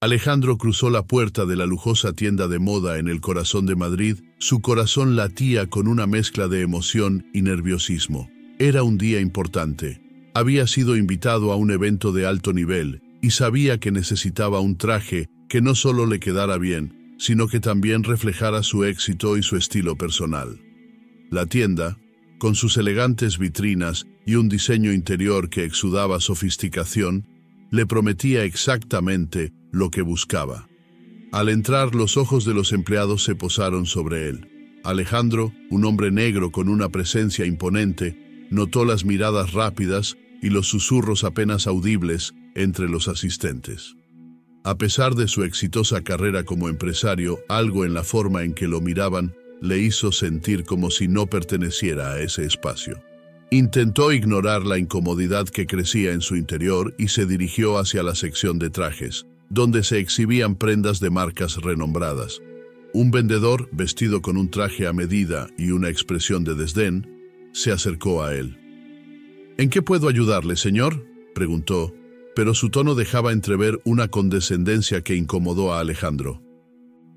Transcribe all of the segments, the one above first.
Alejandro cruzó la puerta de la lujosa tienda de moda en el corazón de Madrid. Su corazón latía con una mezcla de emoción y nerviosismo. Era un día importante. Había sido invitado a un evento de alto nivel y sabía que necesitaba un traje que no solo le quedara bien, sino que también reflejara su éxito y su estilo personal. La tienda, con sus elegantes vitrinas y un diseño interior que exudaba sofisticación, le prometía exactamente lo que buscaba. Al entrar, los ojos de los empleados se posaron sobre él. Alejandro, un hombre negro con una presencia imponente, notó las miradas rápidas y los susurros apenas audibles entre los asistentes. A pesar de su exitosa carrera como empresario, algo en la forma en que lo miraban le hizo sentir como si no perteneciera a ese espacio. Intentó ignorar la incomodidad que crecía en su interior y se dirigió hacia la sección de trajes, donde se exhibían prendas de marcas renombradas. Un vendedor, vestido con un traje a medida y una expresión de desdén, se acercó a él. «¿En qué puedo ayudarle, señor?», preguntó, pero su tono dejaba entrever una condescendencia que incomodó a Alejandro.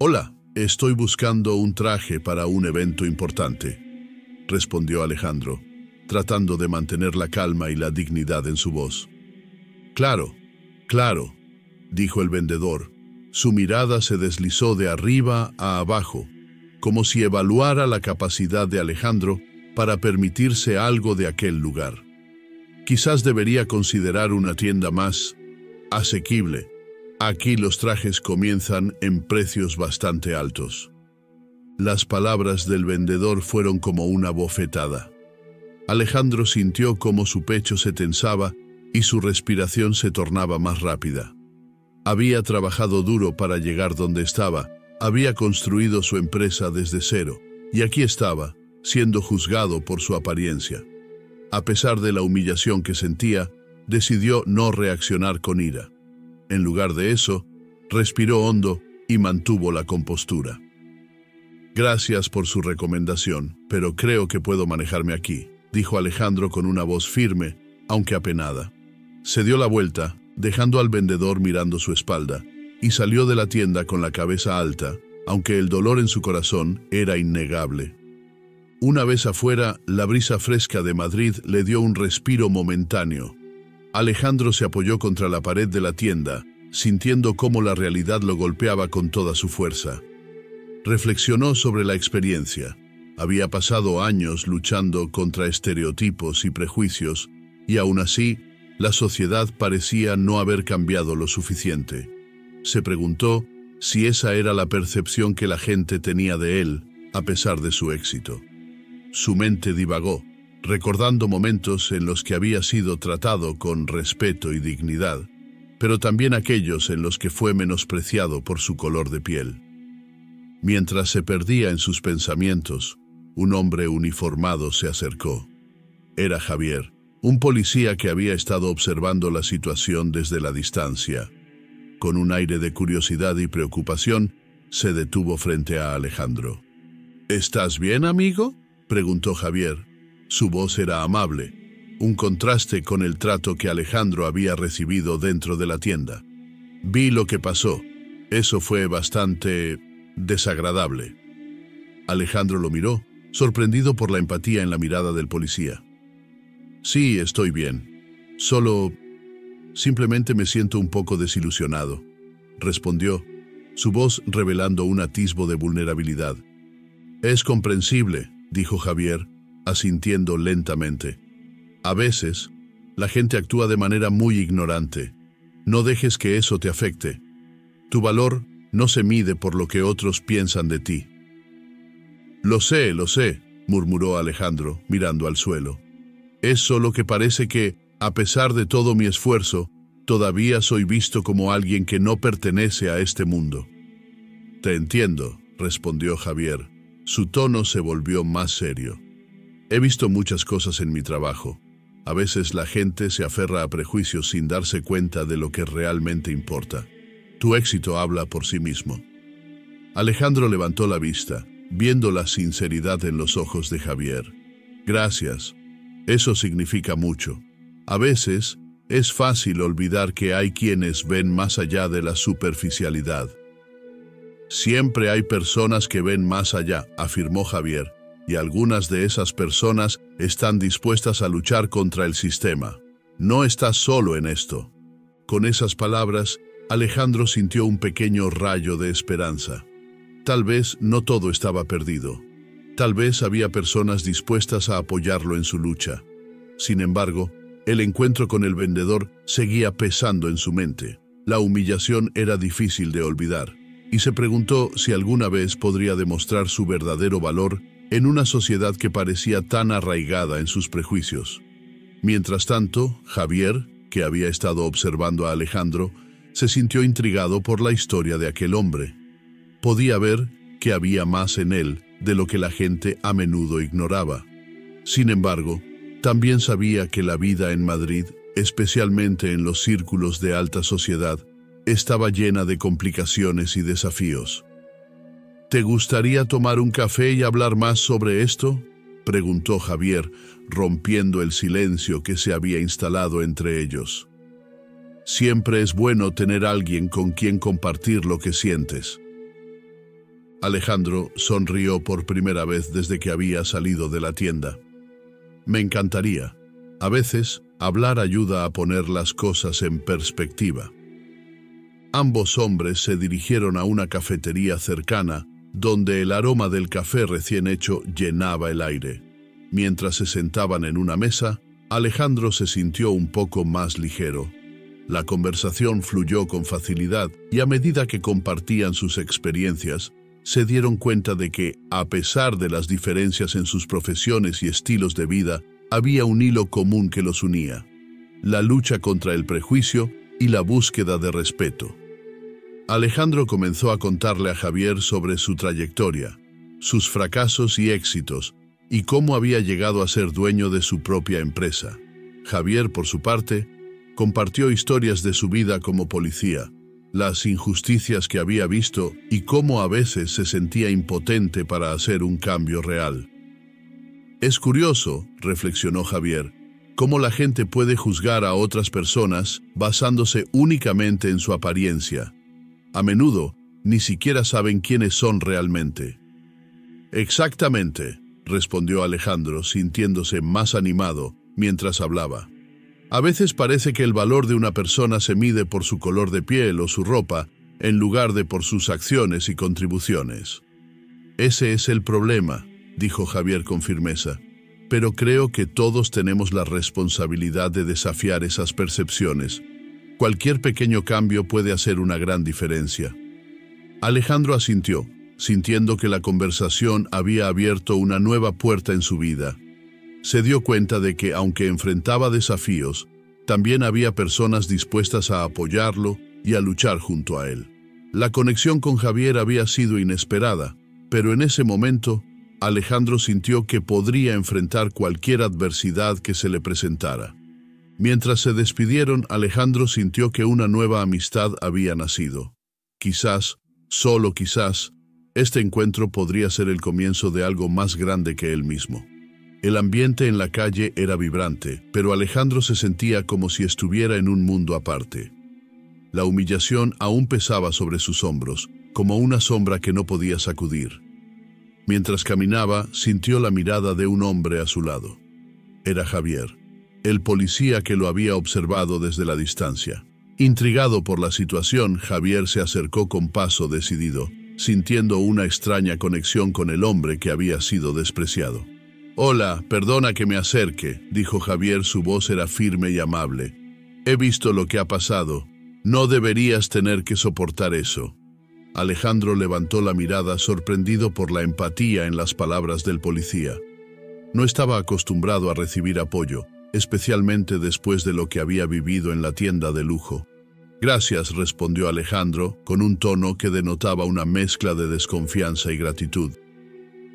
«Hola, estoy buscando un traje para un evento importante», respondió Alejandro, tratando de mantener la calma y la dignidad en su voz. «Claro, claro», dijo el vendedor. Su mirada se deslizó de arriba a abajo, como si evaluara la capacidad de Alejandro para permitirse algo de aquel lugar. Quizás debería considerar una tienda más asequible. Aquí los trajes comienzan en precios bastante altos. Las palabras del vendedor fueron como una bofetada. Alejandro sintió cómo su pecho se tensaba y su respiración se tornaba más rápida. Había trabajado duro para llegar donde estaba, había construido su empresa desde cero, y aquí estaba, siendo juzgado por su apariencia. A pesar de la humillación que sentía, decidió no reaccionar con ira. En lugar de eso, respiró hondo y mantuvo la compostura. «Gracias por su recomendación, pero creo que puedo manejarme aquí», dijo Alejandro con una voz firme, aunque apenada. Se dio la vuelta, dejando al vendedor mirando su espalda, y salió de la tienda con la cabeza alta, aunque el dolor en su corazón era innegable. Una vez afuera, la brisa fresca de Madrid le dio un respiro momentáneo. Alejandro se apoyó contra la pared de la tienda, sintiendo cómo la realidad lo golpeaba con toda su fuerza. Reflexionó sobre la experiencia. Había pasado años luchando contra estereotipos y prejuicios, y aún así, la sociedad parecía no haber cambiado lo suficiente. Se preguntó si esa era la percepción que la gente tenía de él, a pesar de su éxito. Su mente divagó, recordando momentos en los que había sido tratado con respeto y dignidad, pero también aquellos en los que fue menospreciado por su color de piel. Mientras se perdía en sus pensamientos, un hombre uniformado se acercó. Era Javier, un policía que había estado observando la situación desde la distancia. Con un aire de curiosidad y preocupación, se detuvo frente a Alejandro. «¿Estás bien, amigo?», preguntó Javier. Su voz era amable, un contraste con el trato que Alejandro había recibido dentro de la tienda. «Vi lo que pasó. Eso fue bastante desagradable». Alejandro lo miró, sorprendido por la empatía en la mirada del policía. «Sí, estoy bien. Simplemente me siento un poco desilusionado», respondió, su voz revelando un atisbo de vulnerabilidad. «Es comprensible», dijo Javier, asintiendo lentamente. «A veces, la gente actúa de manera muy ignorante. No dejes que eso te afecte. Tu valor no se mide por lo que otros piensan de ti». Lo sé», murmuró Alejandro, mirando al suelo. «Es solo que parece que, a pesar de todo mi esfuerzo, todavía soy visto como alguien que no pertenece a este mundo». «Te entiendo», respondió Javier. Su tono se volvió más serio. «He visto muchas cosas en mi trabajo. A veces la gente se aferra a prejuicios sin darse cuenta de lo que realmente importa. Tu éxito habla por sí mismo». Alejandro levantó la vista, viendo la sinceridad en los ojos de Javier. «Gracias. Eso significa mucho. A veces, Es fácil olvidar que hay quienes ven más allá de la superficialidad. Siempre hay personas que ven más allá, afirmó Javier, y algunas de esas personas están dispuestas a luchar contra el sistema. No estás solo en esto. Con esas palabras, Alejandro sintió un pequeño rayo de esperanza. Tal vez no todo estaba perdido. Tal vez había personas dispuestas a apoyarlo en su lucha. Sin embargo, el encuentro con el vendedor seguía pesando en su mente. La humillación era difícil de olvidar, y se preguntó si alguna vez podría demostrar su verdadero valor en una sociedad que parecía tan arraigada en sus prejuicios. Mientras tanto, Javier, que había estado observando a Alejandro, se sintió intrigado por la historia de aquel hombre. Podía ver que había más en él de lo que la gente a menudo ignoraba. Sin embargo, también sabía que la vida en Madrid, especialmente en los círculos de alta sociedad, estaba llena de complicaciones y desafíos. ¿Te gustaría tomar un café y hablar más sobre esto?, preguntó Javier, rompiendo el silencio que se había instalado entre ellos. Siempre es bueno tener a alguien con quien compartir lo que sientes. Alejandro sonrió por primera vez desde que había salido de la tienda. Me encantaría. A veces, hablar ayuda a poner las cosas en perspectiva. Ambos hombres se dirigieron a una cafetería cercana, donde el aroma del café recién hecho llenaba el aire. Mientras se sentaban en una mesa, Alejandro se sintió un poco más ligero. La conversación fluyó con facilidad y a medida que compartían sus experiencias, se dieron cuenta de que, a pesar de las diferencias en sus profesiones y estilos de vida, había un hilo común que los unía: la lucha contra el prejuicio y la búsqueda de respeto. Alejandro comenzó a contarle a Javier sobre su trayectoria, sus fracasos y éxitos, y cómo había llegado a ser dueño de su propia empresa. Javier, por su parte, compartió historias de su vida como policía, las injusticias que había visto y cómo a veces se sentía impotente para hacer un cambio real. Es curioso, reflexionó Javier, cómo la gente puede juzgar a otras personas basándose únicamente en su apariencia. A menudo, ni siquiera saben quiénes son realmente. Exactamente, respondió Alejandro, sintiéndose más animado mientras hablaba. A veces parece que el valor de una persona se mide por su color de piel o su ropa, en lugar de por sus acciones y contribuciones. Ese es el problema, dijo Javier con firmeza, pero creo que todos tenemos la responsabilidad de desafiar esas percepciones. Cualquier pequeño cambio puede hacer una gran diferencia. Alejandro asintió, sintiendo que la conversación había abierto una nueva puerta en su vida. Se dio cuenta de que, aunque enfrentaba desafíos, también había personas dispuestas a apoyarlo y a luchar junto a él. La conexión con Javier había sido inesperada, pero en ese momento, Alejandro sintió que podría enfrentar cualquier adversidad que se le presentara. Mientras se despidieron, Alejandro sintió que una nueva amistad había nacido. Quizás, solo quizás, este encuentro podría ser el comienzo de algo más grande que él mismo. El ambiente en la calle era vibrante, pero Alejandro se sentía como si estuviera en un mundo aparte. La humillación aún pesaba sobre sus hombros, como una sombra que no podía sacudir. Mientras caminaba, sintió la mirada de un hombre a su lado. Era Javier, el policía que lo había observado desde la distancia. Intrigado por la situación, Javier se acercó con paso decidido, sintiendo una extraña conexión con el hombre que había sido despreciado. «Hola, perdona que me acerque», dijo Javier, su voz era firme y amable. «He visto lo que ha pasado. No deberías tener que soportar eso». Alejandro levantó la mirada, sorprendido por la empatía en las palabras del policía. No estaba acostumbrado a recibir apoyo, especialmente después de lo que había vivido en la tienda de lujo. «Gracias», respondió Alejandro, con un tono que denotaba una mezcla de desconfianza y gratitud.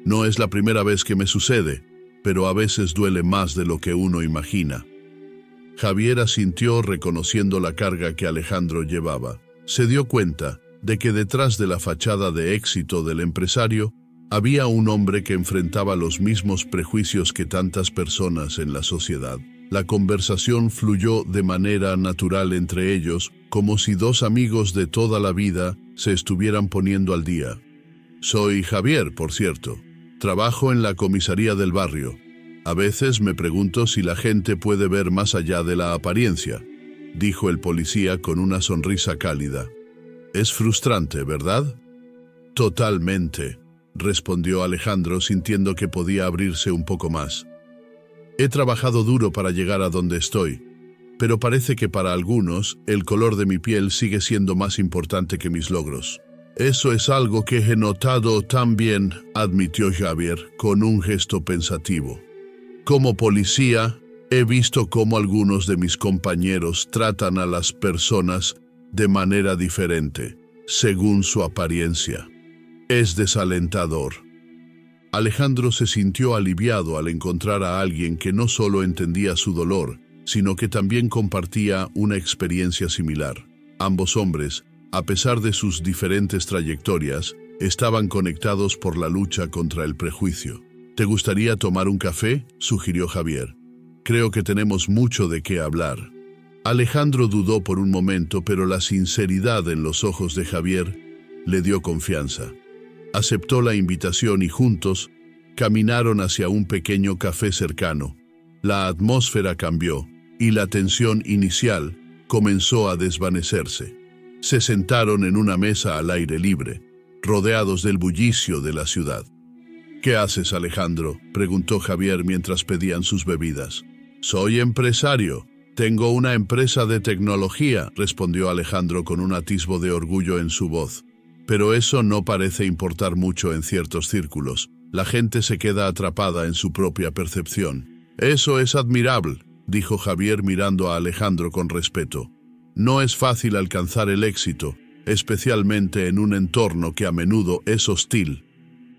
«No es la primera vez que me sucede, pero a veces duele más de lo que uno imagina». Javier asintió, reconociendo la carga que Alejandro llevaba. Se dio cuenta de que detrás de la fachada de éxito del empresario había un hombre que enfrentaba los mismos prejuicios que tantas personas en la sociedad. La conversación fluyó de manera natural entre ellos, como si dos amigos de toda la vida se estuvieran poniendo al día. Soy Javier, por cierto. Trabajo en la comisaría del barrio. A veces me pregunto si la gente puede ver más allá de la apariencia, dijo el policía con una sonrisa cálida. Es frustrante, ¿verdad? Totalmente, respondió Alejandro sintiendo que podía abrirse un poco más. He trabajado duro para llegar a donde estoy, pero parece que para algunos el color de mi piel sigue siendo más importante que mis logros. Eso es algo que he notado también, admitió Javier con un gesto pensativo. Como policía, he visto cómo algunos de mis compañeros tratan a las personas de manera diferente, según su apariencia. Es desalentador. Alejandro se sintió aliviado al encontrar a alguien que no solo entendía su dolor, sino que también compartía una experiencia similar. Ambos hombres, a pesar de sus diferentes trayectorias, estaban conectados por la lucha contra el prejuicio. ¿Te gustaría tomar un café?, sugirió Javier. Creo que tenemos mucho de qué hablar. Alejandro dudó por un momento, pero la sinceridad en los ojos de Javier le dio confianza. Aceptó la invitación y juntos caminaron hacia un pequeño café cercano. La atmósfera cambió y la tensión inicial comenzó a desvanecerse. Se sentaron en una mesa al aire libre, rodeados del bullicio de la ciudad. ¿Qué haces, Alejandro?, preguntó Javier mientras pedían sus bebidas. Soy empresario. Tengo una empresa de tecnología, respondió Alejandro con un atisbo de orgullo en su voz. Pero eso no parece importar mucho en ciertos círculos. La gente se queda atrapada en su propia percepción. Eso es admirable, dijo Javier mirando a Alejandro con respeto. No es fácil alcanzar el éxito, especialmente en un entorno que a menudo es hostil.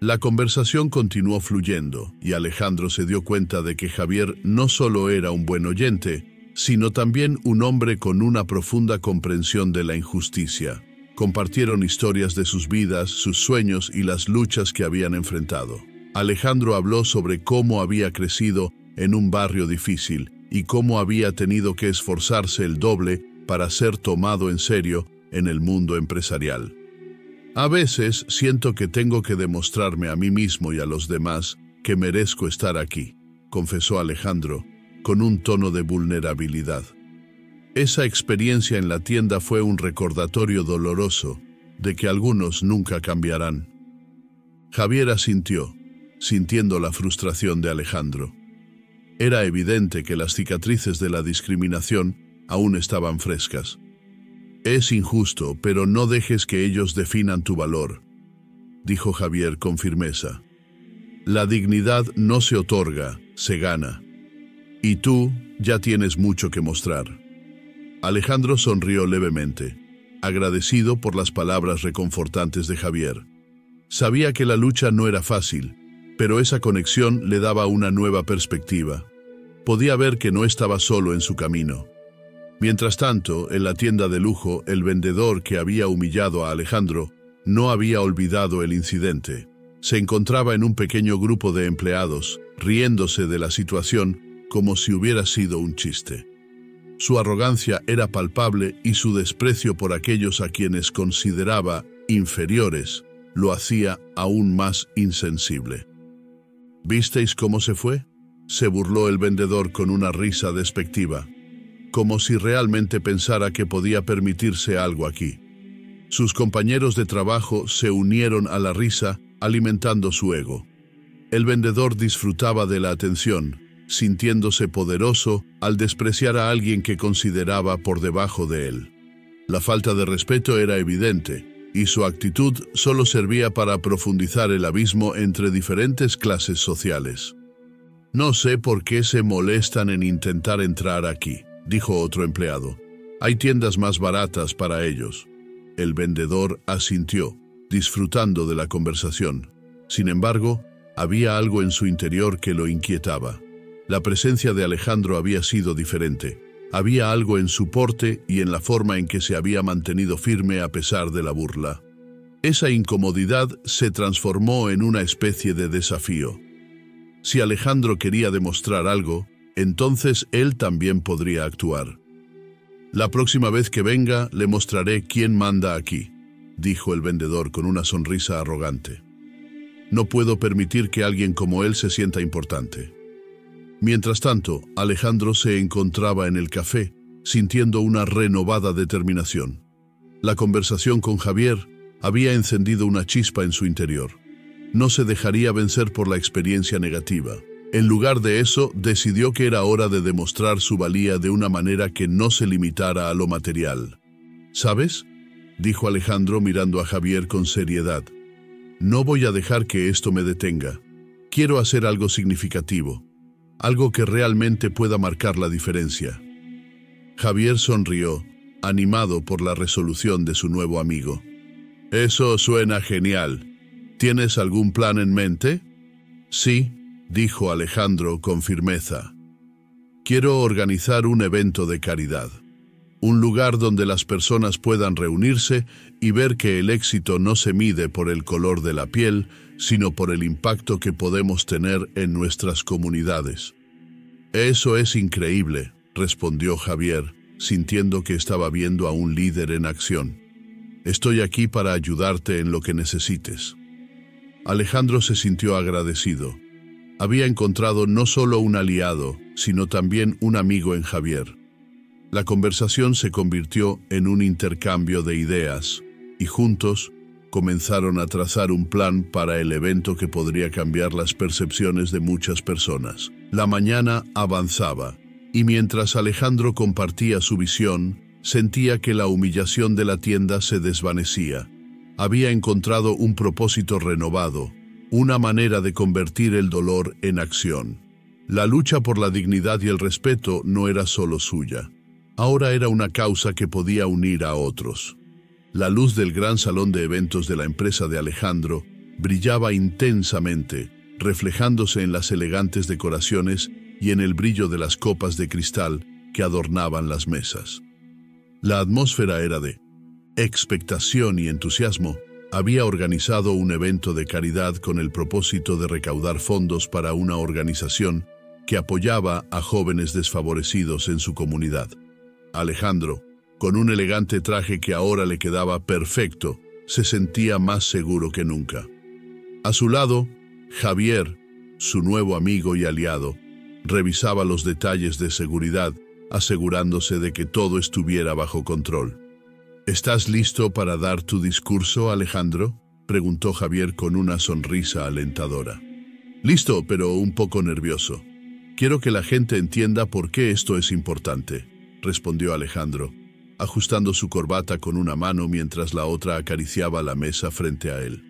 La conversación continuó fluyendo, y Alejandro se dio cuenta de que Javier no solo era un buen oyente, sino también un hombre con una profunda comprensión de la injusticia. Compartieron historias de sus vidas, sus sueños y las luchas que habían enfrentado. Alejandro habló sobre cómo había crecido en un barrio difícil y cómo había tenido que esforzarse el doble para ser tomado en serio en el mundo empresarial. A veces siento que tengo que demostrarme a mí mismo y a los demás que merezco estar aquí, confesó Alejandro, con un tono de vulnerabilidad. Esa experiencia en la tienda fue un recordatorio doloroso de que algunos nunca cambiarán. Javier asintió, sintiendo la frustración de Alejandro. Era evidente que las cicatrices de la discriminación aún estaban frescas. Es injusto, pero no dejes que ellos definan tu valor, dijo Javier con firmeza. La dignidad no se otorga, se gana. Y tú ya tienes mucho que mostrar. Alejandro sonrió levemente, agradecido por las palabras reconfortantes de Javier. Sabía que la lucha no era fácil, pero esa conexión le daba una nueva perspectiva. Podía ver que no estaba solo en su camino. Mientras tanto, en la tienda de lujo, el vendedor que había humillado a Alejandro no había olvidado el incidente. Se encontraba en un pequeño grupo de empleados, riéndose de la situación como si hubiera sido un chiste. Su arrogancia era palpable y su desprecio por aquellos a quienes consideraba inferiores lo hacía aún más insensible. ¿Visteis cómo se fue?, se burló el vendedor con una risa despectiva, como si realmente pensara que podía permitirse algo aquí. Sus compañeros de trabajo se unieron a la risa, alimentando su ego. El vendedor disfrutaba de la atención, sintiéndose poderoso al despreciar a alguien que consideraba por debajo de él. La falta de respeto era evidente, y su actitud solo servía para profundizar el abismo entre diferentes clases sociales. No sé por qué se molestan en intentar entrar aquí, dijo otro empleado. Hay tiendas más baratas para ellos. El vendedor asintió, disfrutando de la conversación. Sin embargo, había algo en su interior que lo inquietaba. La presencia de Alejandro había sido diferente. Había algo en su porte y en la forma en que se había mantenido firme a pesar de la burla. Esa incomodidad se transformó en una especie de desafío. Si Alejandro quería demostrar algo, Entonces él también podría actuar. La próxima vez que venga, le mostraré quién manda aquí, dijo el vendedor con una sonrisa arrogante. No puedo permitir que alguien como él se sienta importante. Mientras tanto, Alejandro se encontraba en el café, sintiendo una renovada determinación. La conversación con Javier había encendido una chispa en su interior. No se dejaría vencer por la experiencia negativa. En lugar de eso, decidió que era hora de demostrar su valía de una manera que no se limitara a lo material. ¿Sabes?, dijo Alejandro mirando a Javier con seriedad. No voy a dejar que esto me detenga. Quiero hacer algo significativo, algo que realmente pueda marcar la diferencia. Javier sonrió, animado por la resolución de su nuevo amigo. Eso suena genial. ¿Tienes algún plan en mente? Sí, dijo Alejandro con firmeza. Quiero organizar un evento de caridad. Un lugar donde las personas puedan reunirse y ver que el éxito no se mide por el color de la piel, sino por el impacto que podemos tener en nuestras comunidades. Eso es increíble, respondió Javier, sintiendo que estaba viendo a un líder en acción. Estoy aquí para ayudarte en lo que necesites. Alejandro se sintió agradecido. Había encontrado no solo un aliado, sino también un amigo en Javier. La conversación se convirtió en un intercambio de ideas, y juntos comenzaron a trazar un plan para el evento que podría cambiar las percepciones de muchas personas. La mañana avanzaba, y mientras Alejandro compartía su visión, sentía que la humillación de la tienda se desvanecía. Había encontrado un propósito renovado, una manera de convertir el dolor en acción. La lucha por la dignidad y el respeto no era solo suya. Ahora era una causa que podía unir a otros. La luz del gran salón de eventos de la empresa de Alejandro brillaba intensamente, reflejándose en las elegantes decoraciones y en el brillo de las copas de cristal que adornaban las mesas. La atmósfera era de expectación y entusiasmo. Había organizado un evento de caridad con el propósito de recaudar fondos para una organización que apoyaba a jóvenes desfavorecidos en su comunidad. Alejandro, con un elegante traje que ahora le quedaba perfecto, se sentía más seguro que nunca. A su lado, Javier, su nuevo amigo y aliado, revisaba los detalles de seguridad, asegurándose de que todo estuviera bajo control. ¿Estás listo para dar tu discurso, Alejandro?, preguntó Javier con una sonrisa alentadora. Listo, pero un poco nervioso. Quiero que la gente entienda por qué esto es importante, respondió Alejandro, ajustando su corbata con una mano mientras la otra acariciaba la mesa frente a él.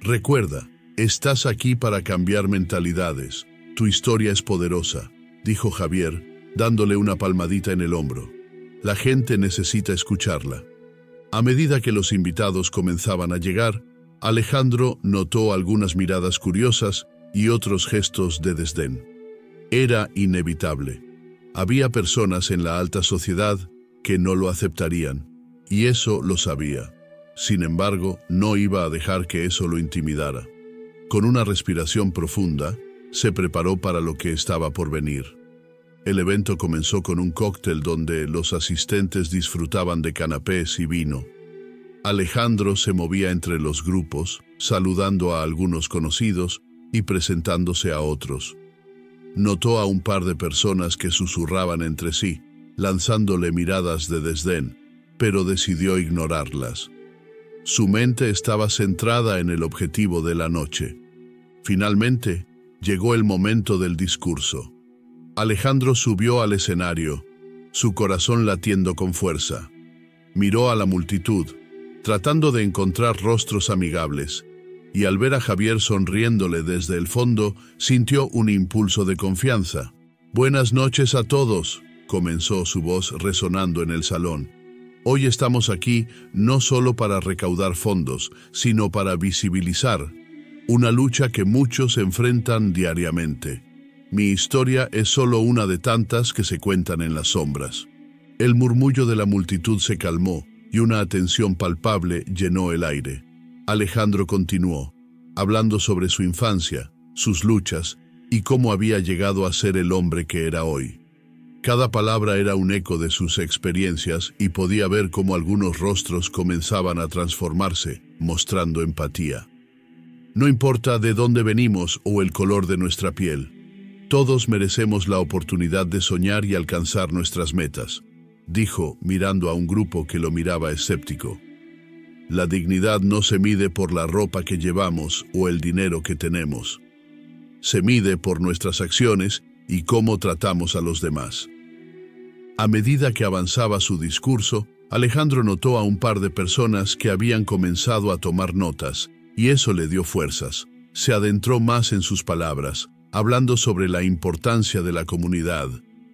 Recuerda, estás aquí para cambiar mentalidades. Tu historia es poderosa, dijo Javier, dándole una palmadita en el hombro. La gente necesita escucharla. A medida que los invitados comenzaban a llegar, Alejandro notó algunas miradas curiosas y otros gestos de desdén. Era inevitable. Había personas en la alta sociedad que no lo aceptarían, y eso lo sabía. Sin embargo, no iba a dejar que eso lo intimidara. Con una respiración profunda, se preparó para lo que estaba por venir. El evento comenzó con un cóctel donde los asistentes disfrutaban de canapés y vino. Alejandro se movía entre los grupos, saludando a algunos conocidos y presentándose a otros. Notó a un par de personas que susurraban entre sí, lanzándole miradas de desdén, pero decidió ignorarlas. Su mente estaba centrada en el objetivo de la noche. Finalmente, llegó el momento del discurso. Alejandro subió al escenario, su corazón latiendo con fuerza. Miró a la multitud, tratando de encontrar rostros amigables, y al ver a Javier sonriéndole desde el fondo, sintió un impulso de confianza. «Buenas noches a todos», comenzó su voz resonando en el salón. «Hoy estamos aquí no solo para recaudar fondos, sino para visibilizar una lucha que muchos enfrentan diariamente. Mi historia es solo una de tantas que se cuentan en las sombras». El murmullo de la multitud se calmó y una atención palpable llenó el aire. Alejandro continuó, hablando sobre su infancia, sus luchas y cómo había llegado a ser el hombre que era hoy. Cada palabra era un eco de sus experiencias y podía ver cómo algunos rostros comenzaban a transformarse, mostrando empatía. No importa de dónde venimos o el color de nuestra piel, todos merecemos la oportunidad de soñar y alcanzar nuestras metas, dijo, mirando a un grupo que lo miraba escéptico. La dignidad no se mide por la ropa que llevamos o el dinero que tenemos. Se mide por nuestras acciones y cómo tratamos a los demás. A medida que avanzaba su discurso, Alejandro notó a un par de personas que habían comenzado a tomar notas, y eso le dio fuerzas. Se adentró más en sus palabras, hablando sobre la importancia de la comunidad,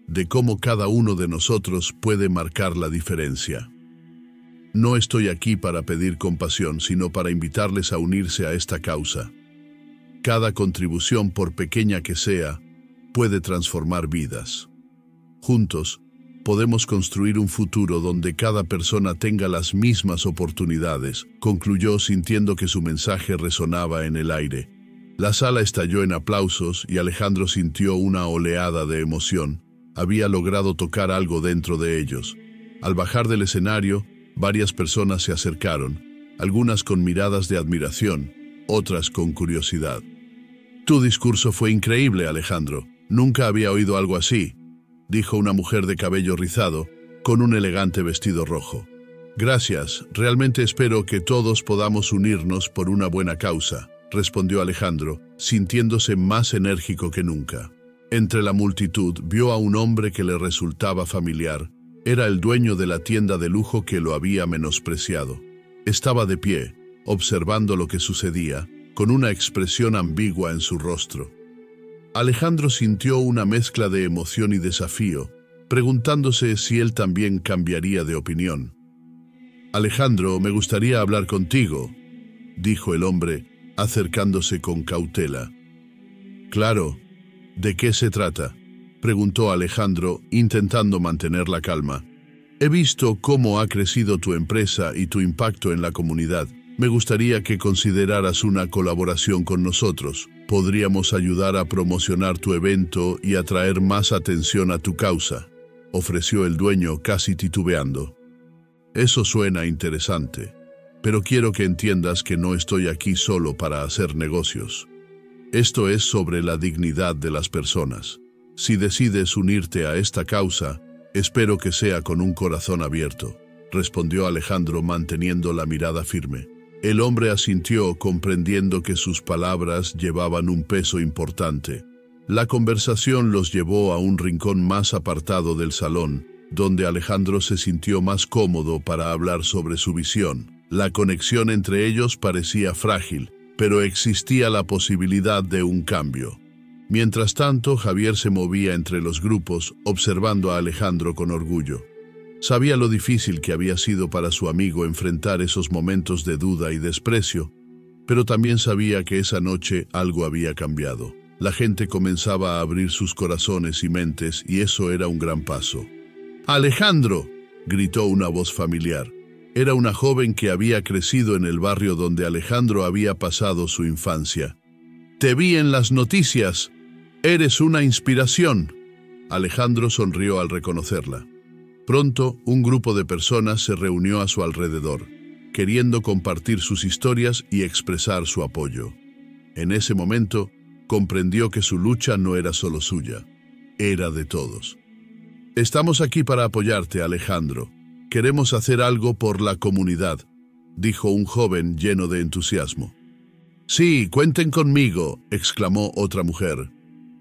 de cómo cada uno de nosotros puede marcar la diferencia. No estoy aquí para pedir compasión, sino para invitarles a unirse a esta causa. Cada contribución, por pequeña que sea, puede transformar vidas. Juntos, podemos construir un futuro donde cada persona tenga las mismas oportunidades, concluyó sintiendo que su mensaje resonaba en el aire. La sala estalló en aplausos y Alejandro sintió una oleada de emoción. Había logrado tocar algo dentro de ellos. Al bajar del escenario, varias personas se acercaron, algunas con miradas de admiración, otras con curiosidad. Tu discurso fue increíble, Alejandro. Nunca había oído algo así, dijo una mujer de cabello rizado, con un elegante vestido rojo. Gracias, realmente espero que todos podamos unirnos por una buena causa, respondió Alejandro, sintiéndose más enérgico que nunca. Entre la multitud vio a un hombre que le resultaba familiar. Era el dueño de la tienda de lujo que lo había menospreciado. Estaba de pie, observando lo que sucedía, con una expresión ambigua en su rostro. Alejandro sintió una mezcla de emoción y desafío, preguntándose si él también cambiaría de opinión. Alejandro, me gustaría hablar contigo, dijo el hombre, acercándose con cautela. Claro, ¿de qué se trata?, preguntó Alejandro, intentando mantener la calma. He visto cómo ha crecido tu empresa y tu impacto en la comunidad. Me gustaría que consideraras una colaboración con nosotros. Podríamos ayudar a promocionar tu evento y atraer más atención a tu causa, ofreció el dueño casi titubeando. Eso suena interesante, pero quiero que entiendas que no estoy aquí solo para hacer negocios. Esto es sobre la dignidad de las personas. Si decides unirte a esta causa, espero que sea con un corazón abierto, respondió Alejandro manteniendo la mirada firme. El hombre asintió, comprendiendo que sus palabras llevaban un peso importante. La conversación los llevó a un rincón más apartado del salón, donde Alejandro se sintió más cómodo para hablar sobre su visión. La conexión entre ellos parecía frágil, pero existía la posibilidad de un cambio. Mientras tanto, Javier se movía entre los grupos, observando a Alejandro con orgullo. Sabía lo difícil que había sido para su amigo enfrentar esos momentos de duda y desprecio, pero también sabía que esa noche algo había cambiado. La gente comenzaba a abrir sus corazones y mentes, y eso era un gran paso. ¡Alejandro!, gritó una voz familiar. Era una joven que había crecido en el barrio donde Alejandro había pasado su infancia. «Te vi en las noticias. Eres una inspiración». Alejandro sonrió al reconocerla. Pronto, un grupo de personas se reunió a su alrededor, queriendo compartir sus historias y expresar su apoyo. En ese momento, comprendió que su lucha no era solo suya, era de todos. «Estamos aquí para apoyarte, Alejandro. Queremos hacer algo por la comunidad», dijo un joven lleno de entusiasmo. «Sí, cuenten conmigo», exclamó otra mujer.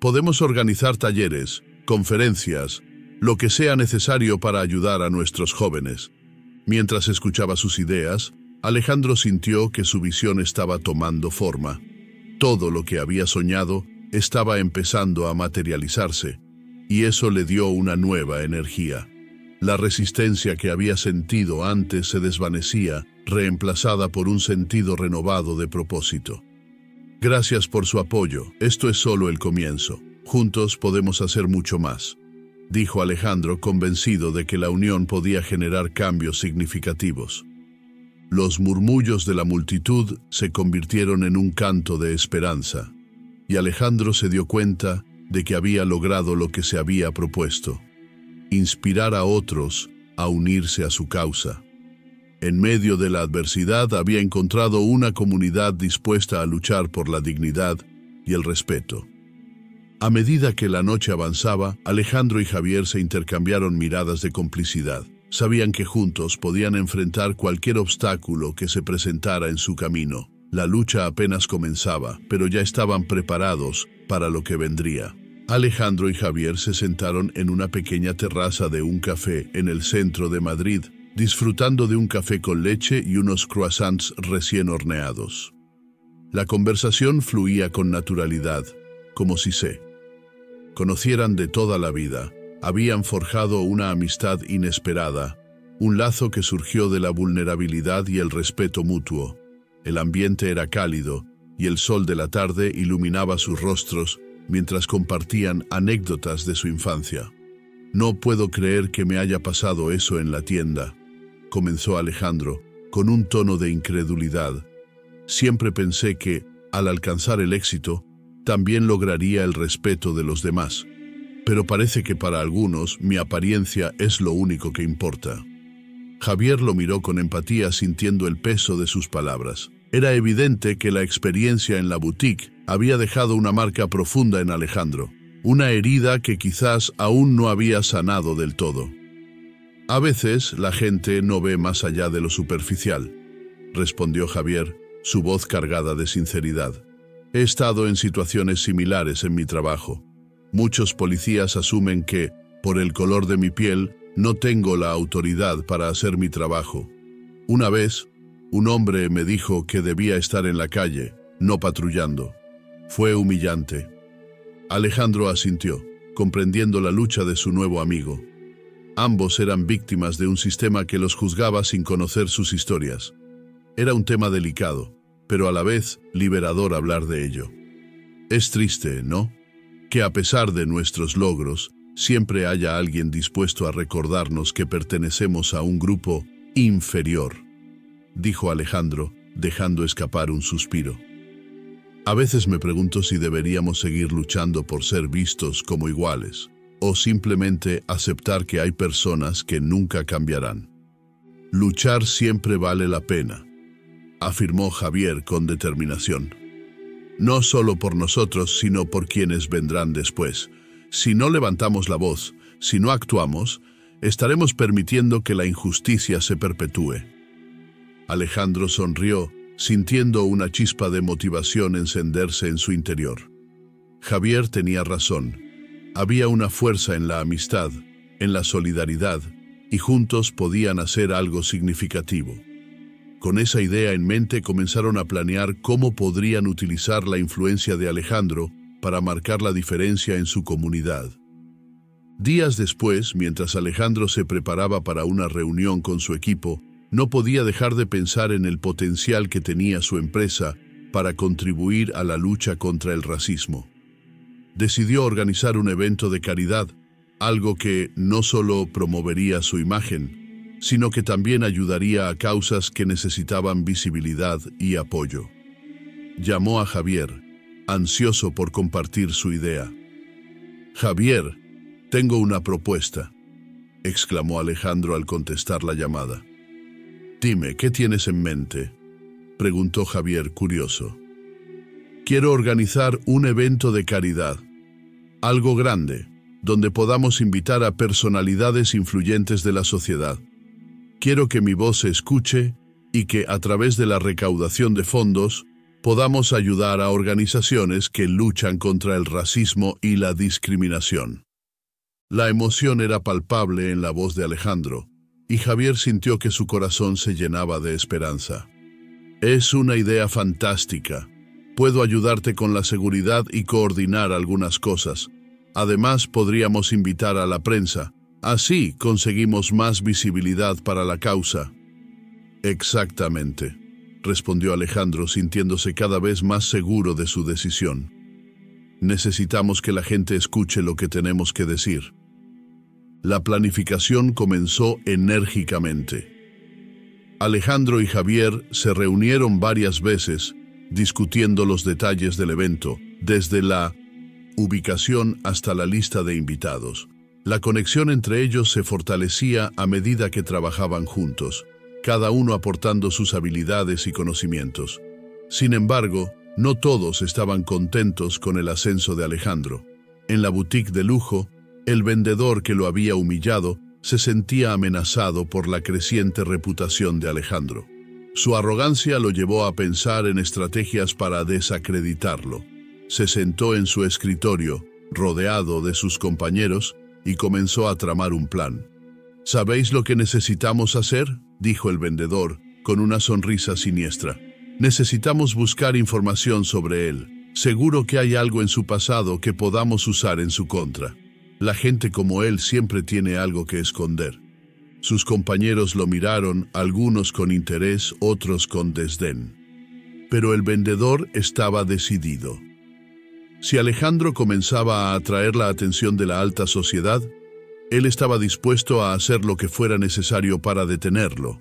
«Podemos organizar talleres, conferencias, lo que sea necesario para ayudar a nuestros jóvenes». Mientras escuchaba sus ideas, Alejandro sintió que su visión estaba tomando forma. Todo lo que había soñado estaba empezando a materializarse, y eso le dio una nueva energía. La resistencia que había sentido antes se desvanecía, reemplazada por un sentido renovado de propósito. «Gracias por su apoyo. Esto es solo el comienzo. Juntos podemos hacer mucho más», dijo Alejandro, convencido de que la unión podía generar cambios significativos. Los murmullos de la multitud se convirtieron en un canto de esperanza. y Alejandro se dio cuenta de que había logrado lo que se había propuesto: inspirar a otros a unirse a su causa. En medio de la adversidad había encontrado una comunidad dispuesta a luchar por la dignidad y el respeto. A medida que la noche avanzaba, Alejandro y Javier se intercambiaron miradas de complicidad. Sabían que juntos podían enfrentar cualquier obstáculo que se presentara en su camino. La lucha apenas comenzaba, pero ya estaban preparados para lo que vendría. Alejandro y Javier se sentaron en una pequeña terraza de un café en el centro de Madrid, disfrutando de un café con leche y unos croissants recién horneados. La conversación fluía con naturalidad, como si se conocieran de toda la vida. Habían forjado una amistad inesperada, un lazo que surgió de la vulnerabilidad y el respeto mutuo. El ambiente era cálido, y el sol de la tarde iluminaba sus rostros mientras compartían anécdotas de su infancia. «No puedo creer que me haya pasado eso en la tienda», comenzó Alejandro, con un tono de incredulidad. «Siempre pensé que, al alcanzar el éxito, también lograría el respeto de los demás. Pero parece que para algunos mi apariencia es lo único que importa». Javier lo miró con empatía, sintiendo el peso de sus palabras. Era evidente que la experiencia en la boutique había dejado una marca profunda en Alejandro, una herida que quizás aún no había sanado del todo. «A veces la gente no ve más allá de lo superficial», respondió Javier, su voz cargada de sinceridad. «He estado en situaciones similares en mi trabajo. Muchos policías asumen que, por el color de mi piel, no tengo la autoridad para hacer mi trabajo. Una vez, un hombre me dijo que debía estar en la calle, no patrullando. Fue humillante». Alejandro asintió, comprendiendo la lucha de su nuevo amigo. Ambos eran víctimas de un sistema que los juzgaba sin conocer sus historias. Era un tema delicado, pero a la vez liberador hablar de ello. Es triste, ¿no?, que a pesar de nuestros logros, siempre haya alguien dispuesto a recordarnos que pertenecemos a un grupo inferior, dijo Alejandro, dejando escapar un suspiro. A veces me pregunto si deberíamos seguir luchando por ser vistos como iguales, o simplemente aceptar que hay personas que nunca cambiarán. Luchar siempre vale la pena, afirmó Javier con determinación. No solo por nosotros, sino por quienes vendrán después. Si no levantamos la voz, si no actuamos, estaremos permitiendo que la injusticia se perpetúe. Alejandro sonrió, sintiendo una chispa de motivación encenderse en su interior. Javier tenía razón. Había una fuerza en la amistad, en la solidaridad, y juntos podían hacer algo significativo. Con esa idea en mente comenzaron a planear cómo podrían utilizar la influencia de Alejandro para marcar la diferencia en su comunidad. Días después, mientras Alejandro se preparaba para una reunión con su equipo, no podía dejar de pensar en el potencial que tenía su empresa para contribuir a la lucha contra el racismo. Decidió organizar un evento de caridad, algo que no solo promovería su imagen, sino que también ayudaría a causas que necesitaban visibilidad y apoyo. Llamó a Javier, ansioso por compartir su idea. «Javier, tengo una propuesta», exclamó Alejandro al contestar la llamada. «Dime, ¿qué tienes en mente?», preguntó Javier, curioso. «Quiero organizar un evento de caridad, algo grande, donde podamos invitar a personalidades influyentes de la sociedad. Quiero que mi voz se escuche y que, a través de la recaudación de fondos, podamos ayudar a organizaciones que luchan contra el racismo y la discriminación». La emoción era palpable en la voz de Alejandro, y Javier sintió que su corazón se llenaba de esperanza. «Es una idea fantástica. Puedo ayudarte con la seguridad y coordinar algunas cosas. Además, podríamos invitar a la prensa. Así conseguimos más visibilidad para la causa». «Exactamente», respondió Alejandro, sintiéndose cada vez más seguro de su decisión. «Necesitamos que la gente escuche lo que tenemos que decir». La planificación comenzó enérgicamente. Alejandro y Javier se reunieron varias veces, discutiendo los detalles del evento, desde la ubicación hasta la lista de invitados. La conexión entre ellos se fortalecía a medida que trabajaban juntos, cada uno aportando sus habilidades y conocimientos. Sin embargo, no todos estaban contentos con el ascenso de Alejandro. En la boutique de lujo, el vendedor que lo había humillado se sentía amenazado por la creciente reputación de Alejandro. Su arrogancia lo llevó a pensar en estrategias para desacreditarlo. Se sentó en su escritorio, rodeado de sus compañeros, y comenzó a tramar un plan. ¿Sabéis lo que necesitamos hacer?, dijo el vendedor, con una sonrisa siniestra. Necesitamos buscar información sobre él. Seguro que hay algo en su pasado que podamos usar en su contra. La gente como él siempre tiene algo que esconder. Sus compañeros lo miraron, algunos con interés, otros con desdén. Pero el vendedor estaba decidido. Si Alejandro comenzaba a atraer la atención de la alta sociedad, él estaba dispuesto a hacer lo que fuera necesario para detenerlo.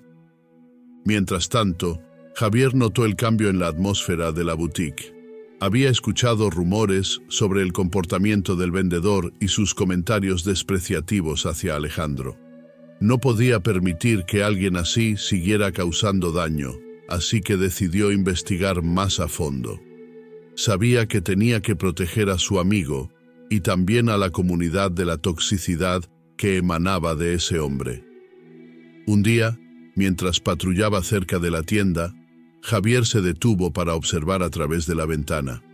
Mientras tanto, Javier notó el cambio en la atmósfera de la boutique. Había escuchado rumores sobre el comportamiento del vendedor y sus comentarios despreciativos hacia Alejandro. No podía permitir que alguien así siguiera causando daño, así que decidió investigar más a fondo. Sabía que tenía que proteger a su amigo y también a la comunidad de la toxicidad que emanaba de ese hombre. Un día, mientras patrullaba cerca de la tienda, Javier se detuvo para observar a través de la ventana.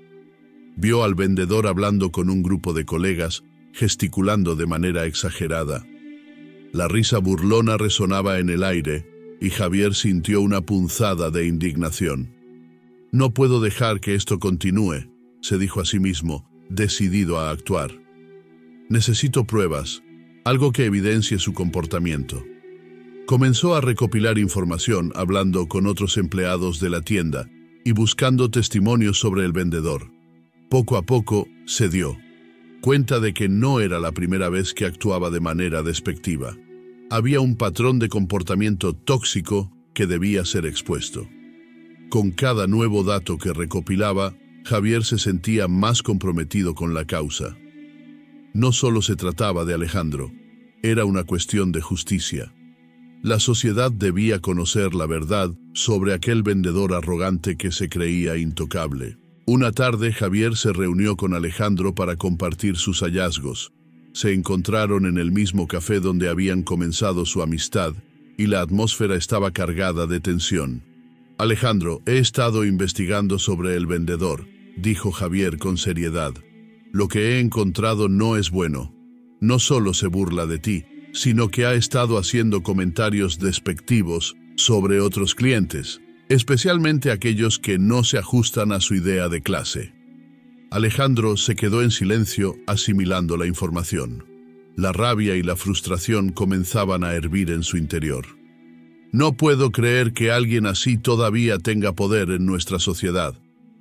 Vio al vendedor hablando con un grupo de colegas, gesticulando de manera exagerada. La risa burlona resonaba en el aire y Javier sintió una punzada de indignación. «No puedo dejar que esto continúe», se dijo a sí mismo, decidido a actuar. «Necesito pruebas, algo que evidencie su comportamiento». Comenzó a recopilar información hablando con otros empleados de la tienda y buscando testimonios sobre el vendedor. Poco a poco se dio cuenta de que no era la primera vez que actuaba de manera despectiva. Había un patrón de comportamiento tóxico que debía ser expuesto. Con cada nuevo dato que recopilaba, Javier se sentía más comprometido con la causa. No solo se trataba de Alejandro, era una cuestión de justicia. La sociedad debía conocer la verdad sobre aquel vendedor arrogante que se creía intocable. Una tarde, Javier se reunió con Alejandro para compartir sus hallazgos. Se encontraron en el mismo café donde habían comenzado su amistad y la atmósfera estaba cargada de tensión. «Alejandro, he estado investigando sobre el vendedor», dijo Javier con seriedad. «Lo que he encontrado no es bueno. No solo se burla de ti, sino que ha estado haciendo comentarios despectivos sobre otros clientes, especialmente aquellos que no se ajustan a su idea de clase». Alejandro se quedó en silencio, asimilando la información. La rabia y la frustración comenzaban a hervir en su interior. «No puedo creer que alguien así todavía tenga poder en nuestra sociedad.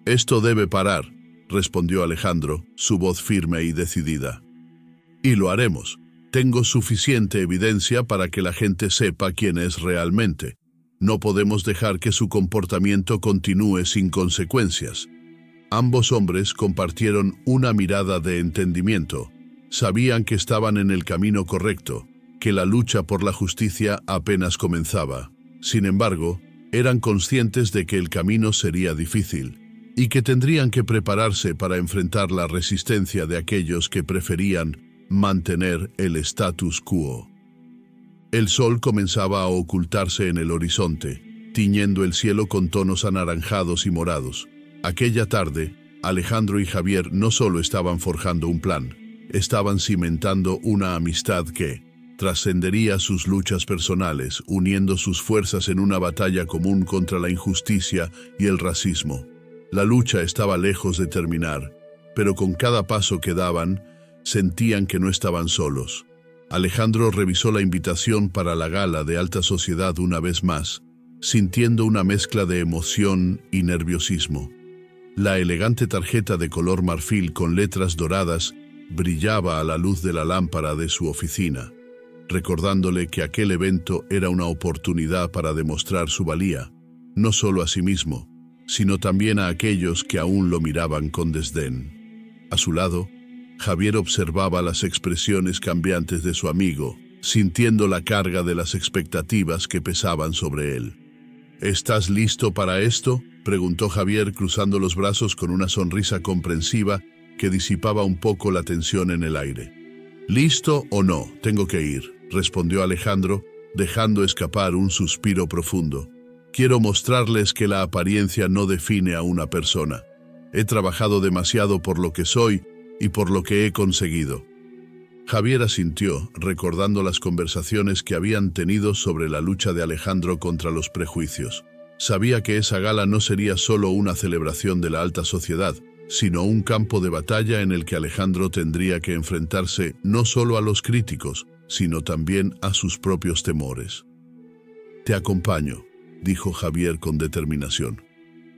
Esto debe parar», respondió Alejandro, su voz firme y decidida. «Y lo haremos. Tengo suficiente evidencia para que la gente sepa quién es realmente. No podemos dejar que su comportamiento continúe sin consecuencias». Ambos hombres compartieron una mirada de entendimiento. Sabían que estaban en el camino correcto, que la lucha por la justicia apenas comenzaba. Sin embargo, eran conscientes de que el camino sería difícil y que tendrían que prepararse para enfrentar la resistencia de aquellos que preferían mantener el status quo. El sol comenzaba a ocultarse en el horizonte, tiñendo el cielo con tonos anaranjados y morados. Aquella tarde, Alejandro y Javier no solo estaban forjando un plan, estaban cimentando una amistad que trascendería sus luchas personales, uniendo sus fuerzas en una batalla común contra la injusticia y el racismo. La lucha estaba lejos de terminar, pero con cada paso que daban, sentían que no estaban solos. Alejandro revisó la invitación para la gala de alta sociedad una vez más, sintiendo una mezcla de emoción y nerviosismo. La elegante tarjeta de color marfil con letras doradas brillaba a la luz de la lámpara de su oficina, recordándole que aquel evento era una oportunidad para demostrar su valía, no solo a sí mismo, sino también a aquellos que aún lo miraban con desdén. A su lado, Javier observaba las expresiones cambiantes de su amigo, sintiendo la carga de las expectativas que pesaban sobre él. ¿Estás listo para esto?, preguntó Javier, cruzando los brazos con una sonrisa comprensiva que disipaba un poco la tensión en el aire. «¿Listo o no? Tengo que ir», respondió Alejandro, dejando escapar un suspiro profundo. «Quiero mostrarles que la apariencia no define a una persona. He trabajado demasiado por lo que soy y por lo que he conseguido». Javier asintió, recordando las conversaciones que habían tenido sobre la lucha de Alejandro contra los prejuicios. Sabía que esa gala no sería solo una celebración de la alta sociedad, sino un campo de batalla en el que Alejandro tendría que enfrentarse no solo a los críticos, sino también a sus propios temores. «Te acompaño», dijo Javier con determinación.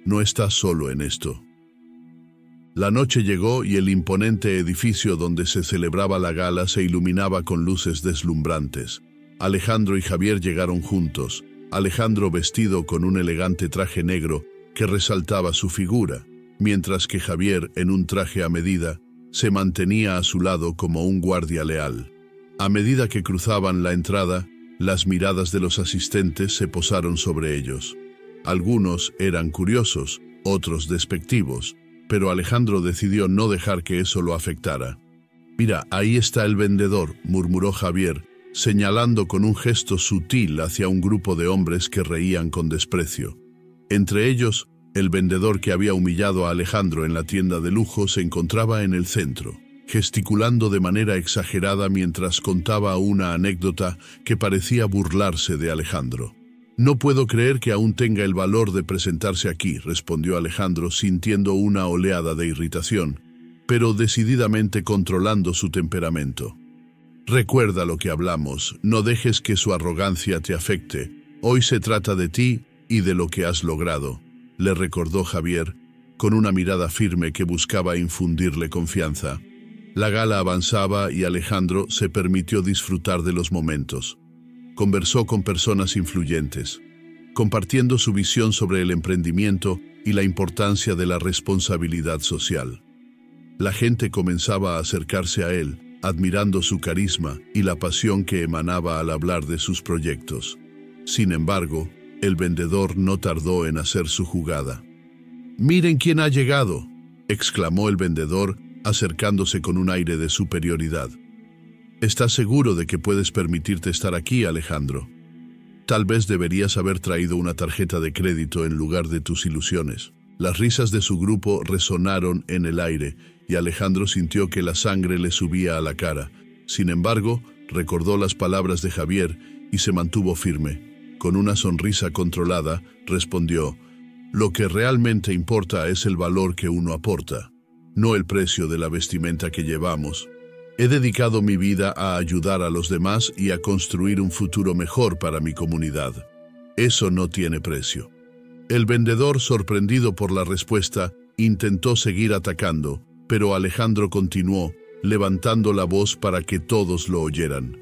«No estás solo en esto». La noche llegó y el imponente edificio donde se celebraba la gala se iluminaba con luces deslumbrantes. Alejandro y Javier llegaron juntos, Alejandro vestido con un elegante traje negro que resaltaba su figura, mientras que Javier, en un traje a medida, se mantenía a su lado como un guardia leal. A medida que cruzaban la entrada, las miradas de los asistentes se posaron sobre ellos. Algunos eran curiosos, otros despectivos, pero Alejandro decidió no dejar que eso lo afectara. «Mira, ahí está el vendedor», murmuró Javier, señalando con un gesto sutil hacia un grupo de hombres que reían con desprecio. Entre ellos, el vendedor que había humillado a Alejandro en la tienda de lujo se encontraba en el centro, gesticulando de manera exagerada mientras contaba una anécdota que parecía burlarse de Alejandro. «No puedo creer que aún tenga el valor de presentarse aquí», respondió Alejandro, sintiendo una oleada de irritación, pero decididamente controlando su temperamento. «Recuerda lo que hablamos, no dejes que su arrogancia te afecte. Hoy se trata de ti y de lo que has logrado», le recordó Javier, con una mirada firme que buscaba infundirle confianza. La gala avanzaba y Alejandro se permitió disfrutar de los momentos. Conversó con personas influyentes, compartiendo su visión sobre el emprendimiento y la importancia de la responsabilidad social. La gente comenzaba a acercarse a él, admirando su carisma y la pasión que emanaba al hablar de sus proyectos. Sin embargo, el vendedor no tardó en hacer su jugada. «Miren quién ha llegado», exclamó el vendedor, acercándose con un aire de superioridad. «¿Estás seguro de que puedes permitirte estar aquí, Alejandro? Tal vez deberías haber traído una tarjeta de crédito en lugar de tus ilusiones». Las risas de su grupo resonaron en el aire y Alejandro sintió que la sangre le subía a la cara. Sin embargo, recordó las palabras de Javier y se mantuvo firme. Con una sonrisa controlada, respondió: «Lo que realmente importa es el valor que uno aporta, no el precio de la vestimenta que llevamos. He dedicado mi vida a ayudar a los demás y a construir un futuro mejor para mi comunidad. Eso no tiene precio». El vendedor, sorprendido por la respuesta, intentó seguir atacando, pero Alejandro continuó, levantando la voz para que todos lo oyeran.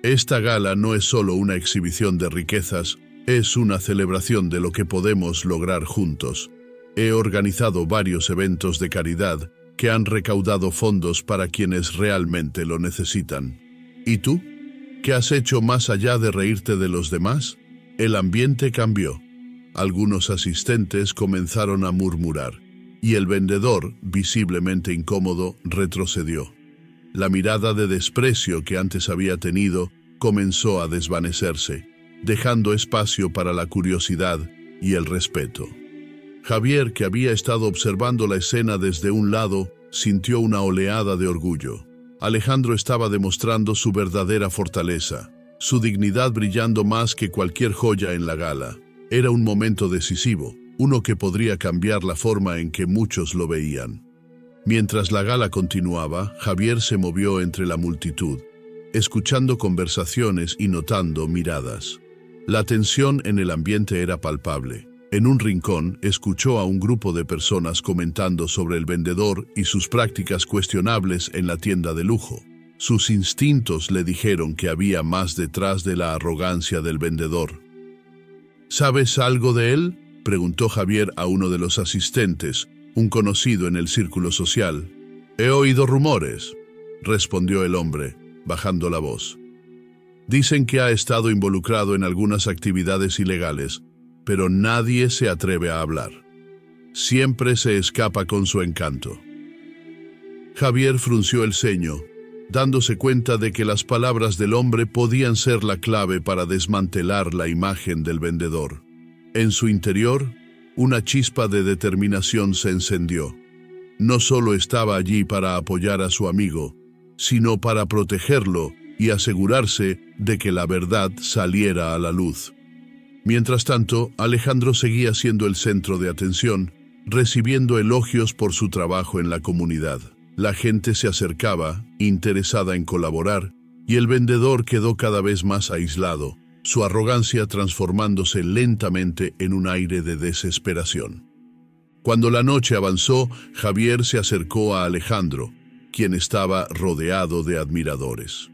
«Esta gala no es solo una exhibición de riquezas, es una celebración de lo que podemos lograr juntos. He organizado varios eventos de caridad que han recaudado fondos para quienes realmente lo necesitan. ¿Y tú? ¿Qué has hecho más allá de reírte de los demás?». El ambiente cambió. Algunos asistentes comenzaron a murmurar, y el vendedor, visiblemente incómodo, retrocedió. La mirada de desprecio que antes había tenido comenzó a desvanecerse, dejando espacio para la curiosidad y el respeto. Javier, que había estado observando la escena desde un lado, sintió una oleada de orgullo. Alejandro estaba demostrando su verdadera fortaleza, su dignidad brillando más que cualquier joya en la gala. Era un momento decisivo, uno que podría cambiar la forma en que muchos lo veían. Mientras la gala continuaba, Javier se movió entre la multitud, escuchando conversaciones y notando miradas. La tensión en el ambiente era palpable. En un rincón, escuchó a un grupo de personas comentando sobre el vendedor y sus prácticas cuestionables en la tienda de lujo. Sus instintos le dijeron que había más detrás de la arrogancia del vendedor. «¿Sabes algo de él?», preguntó Javier a uno de los asistentes, un conocido en el círculo social. He oído rumores, respondió el hombre, bajando la voz. Dicen que ha estado involucrado en algunas actividades ilegales, pero nadie se atreve a hablar. Siempre se escapa con su encanto. Javier frunció el ceño, dándose cuenta de que las palabras del hombre podían ser la clave para desmantelar la imagen del vendedor. En su interior, una chispa de determinación se encendió. No solo estaba allí para apoyar a su amigo, sino para protegerlo y asegurarse de que la verdad saliera a la luz. Mientras tanto, Alejandro seguía siendo el centro de atención, recibiendo elogios por su trabajo en la comunidad. La gente se acercaba, interesada en colaborar, y el vendedor quedó cada vez más aislado, su arrogancia transformándose lentamente en un aire de desesperación. Cuando la noche avanzó, Javier se acercó a Alejandro, quien estaba rodeado de admiradores.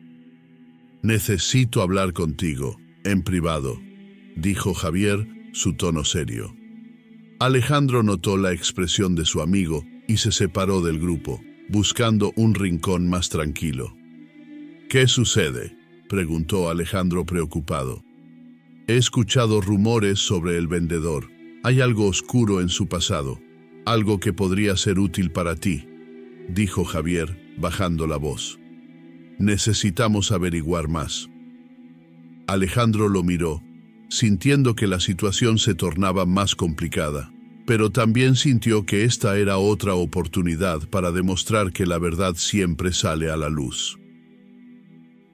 «Necesito hablar contigo, en privado», dijo Javier, su tono serio. Alejandro notó la expresión de su amigo y se separó del grupo, buscando un rincón más tranquilo. «¿Qué sucede?», preguntó Alejandro preocupado. «He escuchado rumores sobre el vendedor. Hay algo oscuro en su pasado, algo que podría ser útil para ti», dijo Javier, bajando la voz. «Necesitamos averiguar más». Alejandro lo miró, sintiendo que la situación se tornaba más complicada, pero también sintió que esta era otra oportunidad para demostrar que la verdad siempre sale a la luz.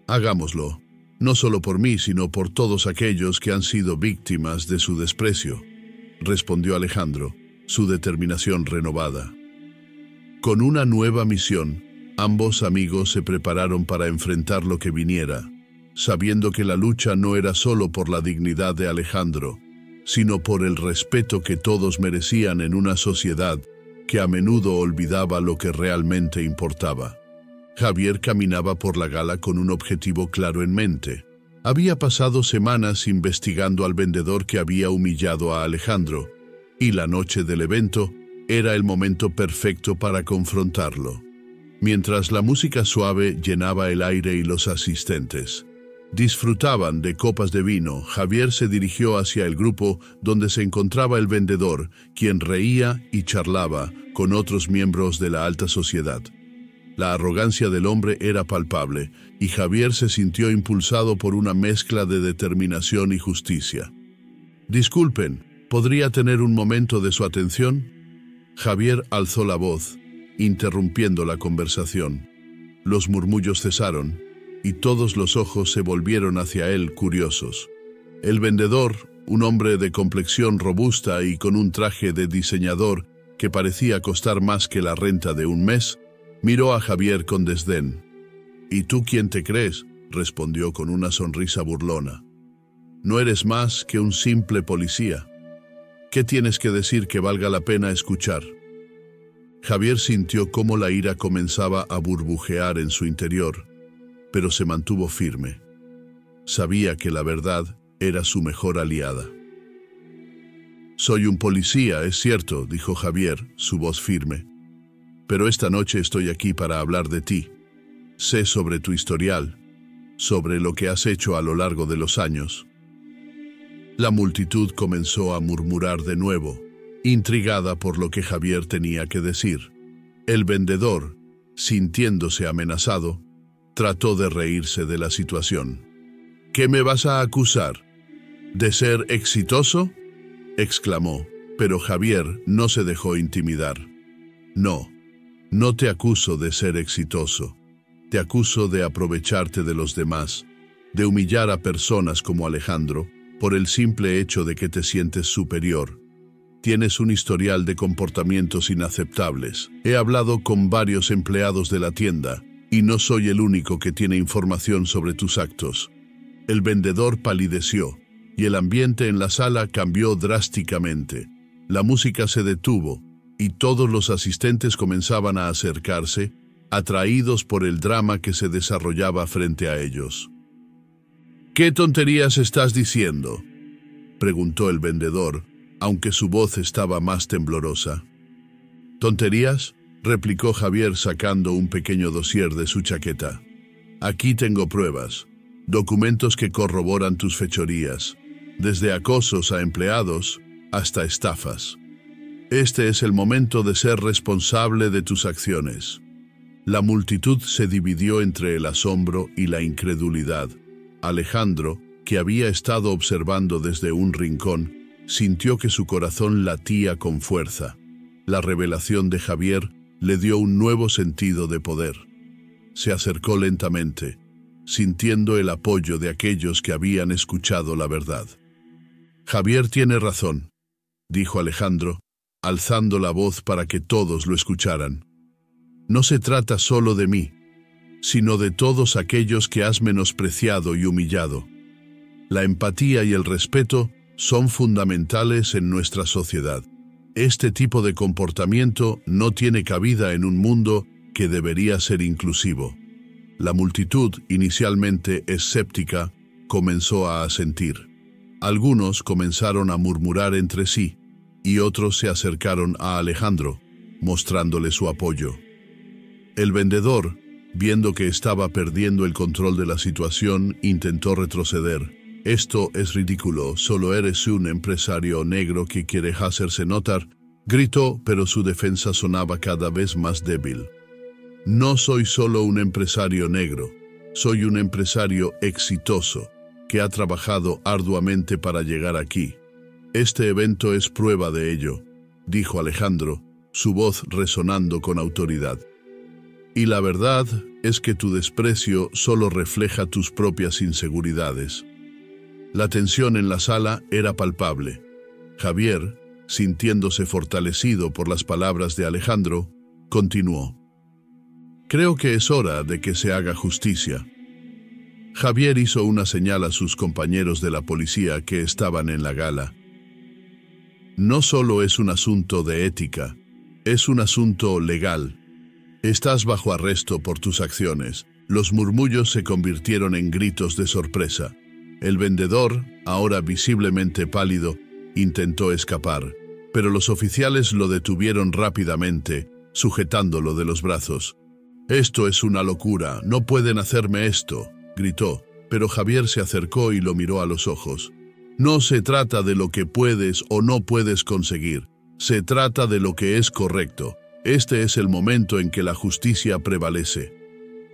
«Hagámoslo, no solo por mí, sino por todos aquellos que han sido víctimas de su desprecio», respondió Alejandro, su determinación renovada. Con una nueva misión, ambos amigos se prepararon para enfrentar lo que viniera, sabiendo que la lucha no era solo por la dignidad de Alejandro, sino por el respeto que todos merecían en una sociedad que a menudo olvidaba lo que realmente importaba. Javier caminaba por la gala con un objetivo claro en mente. Había pasado semanas investigando al vendedor que había humillado a Alejandro, y la noche del evento era el momento perfecto para confrontarlo. Mientras la música suave llenaba el aire y los asistentes disfrutaban de copas de vino, Javier se dirigió hacia el grupo donde se encontraba el vendedor, quien reía y charlaba con otros miembros de la alta sociedad. La arrogancia del hombre era palpable, y Javier se sintió impulsado por una mezcla de determinación y justicia. «Disculpen, ¿podría tener un momento de su atención?». Javier alzó la voz, interrumpiendo la conversación. Los murmullos cesaron, y todos los ojos se volvieron hacia él curiosos. El vendedor, un hombre de complexión robusta y con un traje de diseñador que parecía costar más que la renta de un mes, miró a Javier con desdén. «¿Y tú quién te crees?», respondió con una sonrisa burlona. «No eres más que un simple policía. ¿Qué tienes que decir que valga la pena escuchar?». Javier sintió cómo la ira comenzaba a burbujear en su interior, pero se mantuvo firme. Sabía que la verdad era su mejor aliada. «Soy un policía, es cierto», dijo Javier, su voz firme. «Pero esta noche estoy aquí para hablar de ti. Sé sobre tu historial, sobre lo que has hecho a lo largo de los años». La multitud comenzó a murmurar de nuevo, intrigada por lo que Javier tenía que decir. El vendedor, sintiéndose amenazado, trató de reírse de la situación. «¿Qué me vas a acusar? ¿De ser exitoso?», exclamó, pero Javier no se dejó intimidar. «No, no te acuso de ser exitoso. Te acuso de aprovecharte de los demás, de humillar a personas como Alejandro por el simple hecho de que te sientes superior. Tienes un historial de comportamientos inaceptables. He hablado con varios empleados de la tienda, y no soy el único que tiene información sobre tus actos». El vendedor palideció, y el ambiente en la sala cambió drásticamente. La música se detuvo, y todos los asistentes comenzaban a acercarse, atraídos por el drama que se desarrollaba frente a ellos. «¿Qué tonterías estás diciendo?», preguntó el vendedor, aunque su voz estaba más temblorosa. «¿Tonterías?», replicó Javier sacando un pequeño dossier de su chaqueta. «Aquí tengo pruebas, documentos que corroboran tus fechorías, desde acosos a empleados hasta estafas. Este es el momento de ser responsable de tus acciones». La multitud se dividió entre el asombro y la incredulidad. Alejandro, que había estado observando desde un rincón, sintió que su corazón latía con fuerza. La revelación de Javier le dio un nuevo sentido de poder. Se acercó lentamente, sintiendo el apoyo de aquellos que habían escuchado la verdad. «Javier tiene razón», dijo Alejandro, alzando la voz para que todos lo escucharan. «No se trata solo de mí, sino de todos aquellos que has menospreciado y humillado. La empatía y el respeto son fundamentales en nuestra sociedad. Este tipo de comportamiento no tiene cabida en un mundo que debería ser inclusivo». La multitud, inicialmente escéptica, comenzó a asentir. Algunos comenzaron a murmurar entre sí, y otros se acercaron a Alejandro, mostrándole su apoyo. El vendedor, viendo que estaba perdiendo el control de la situación, intentó retroceder. «Esto es ridículo, solo eres un empresario negro que quiere hacerse notar», gritó, pero su defensa sonaba cada vez más débil. «No soy solo un empresario negro, soy un empresario exitoso que ha trabajado arduamente para llegar aquí. Este evento es prueba de ello», dijo Alejandro, su voz resonando con autoridad. «Y la verdad es que tu desprecio solo refleja tus propias inseguridades». La tensión en la sala era palpable. Javier, sintiéndose fortalecido por las palabras de Alejandro, continuó. «Creo que es hora de que se haga justicia». Javier hizo una señal a sus compañeros de la policía que estaban en la gala. «No solo es un asunto de ética, es un asunto legal. Estás bajo arresto por tus acciones». Los murmullos se convirtieron en gritos de sorpresa. El vendedor, ahora visiblemente pálido, intentó escapar, pero los oficiales lo detuvieron rápidamente, sujetándolo de los brazos. «Esto es una locura, no pueden hacerme esto», gritó, pero Javier se acercó y lo miró a los ojos. «No se trata de lo que puedes o no puedes conseguir, se trata de lo que es correcto. Este es el momento en que la justicia prevalece».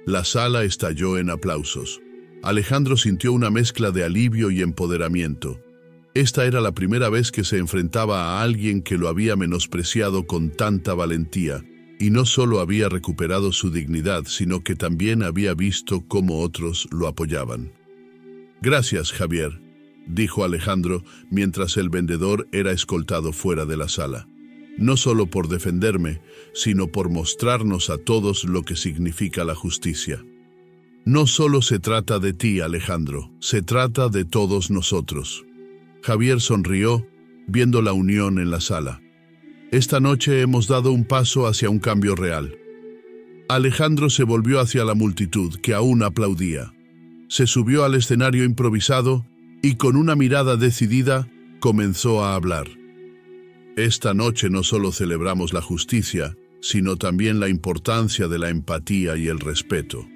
La sala estalló en aplausos. Alejandro sintió una mezcla de alivio y empoderamiento. Esta era la primera vez que se enfrentaba a alguien que lo había menospreciado con tanta valentía, y no solo había recuperado su dignidad, sino que también había visto cómo otros lo apoyaban. «Gracias, Javier», dijo Alejandro mientras el vendedor era escoltado fuera de la sala. «No solo por defenderme, sino por mostrarnos a todos lo que significa la justicia». «No solo se trata de ti, Alejandro, se trata de todos nosotros». Javier sonrió, viendo la unión en la sala. «Esta noche hemos dado un paso hacia un cambio real». Alejandro se volvió hacia la multitud, que aún aplaudía. Se subió al escenario improvisado y con una mirada decidida comenzó a hablar. «Esta noche no solo celebramos la justicia, sino también la importancia de la empatía y el respeto.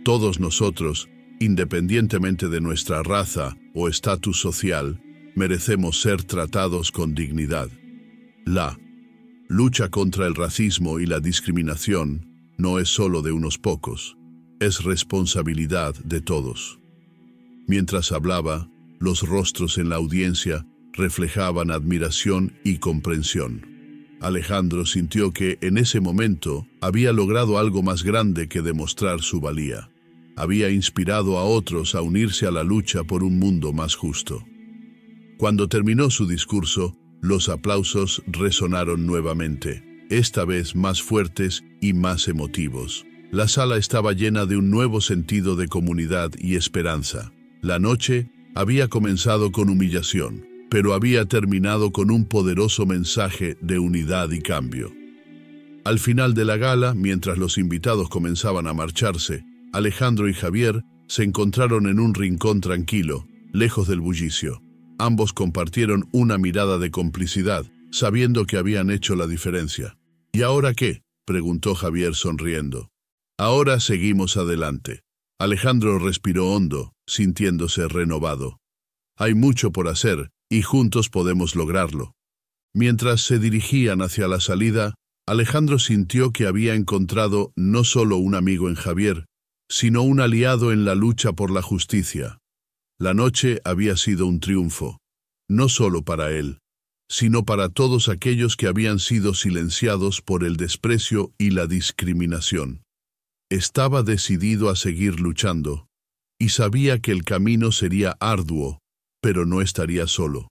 Todos nosotros, independientemente de nuestra raza o estatus social, merecemos ser tratados con dignidad. La lucha contra el racismo y la discriminación no es solo de unos pocos, es responsabilidad de todos». Mientras hablaba, los rostros en la audiencia reflejaban admiración y comprensión. Alejandro sintió que en ese momento había logrado algo más grande que demostrar su valía. Había inspirado a otros a unirse a la lucha por un mundo más justo. Cuando terminó su discurso, los aplausos resonaron nuevamente, esta vez más fuertes y más emotivos. La sala estaba llena de un nuevo sentido de comunidad y esperanza. La noche había comenzado con humillación, pero había terminado con un poderoso mensaje de unidad y cambio. Al final de la gala, mientras los invitados comenzaban a marcharse, Alejandro y Javier se encontraron en un rincón tranquilo, lejos del bullicio. Ambos compartieron una mirada de complicidad, sabiendo que habían hecho la diferencia. ¿Y ahora qué?, preguntó Javier sonriendo. Ahora seguimos adelante. Alejandro respiró hondo, sintiéndose renovado. Hay mucho por hacer, y juntos podemos lograrlo. Mientras se dirigían hacia la salida, Alejandro sintió que había encontrado no solo un amigo en Javier, sino un aliado en la lucha por la justicia. La noche había sido un triunfo, no solo para él, sino para todos aquellos que habían sido silenciados por el desprecio y la discriminación. Estaba decidido a seguir luchando, y sabía que el camino sería arduo, pero no estaría solo.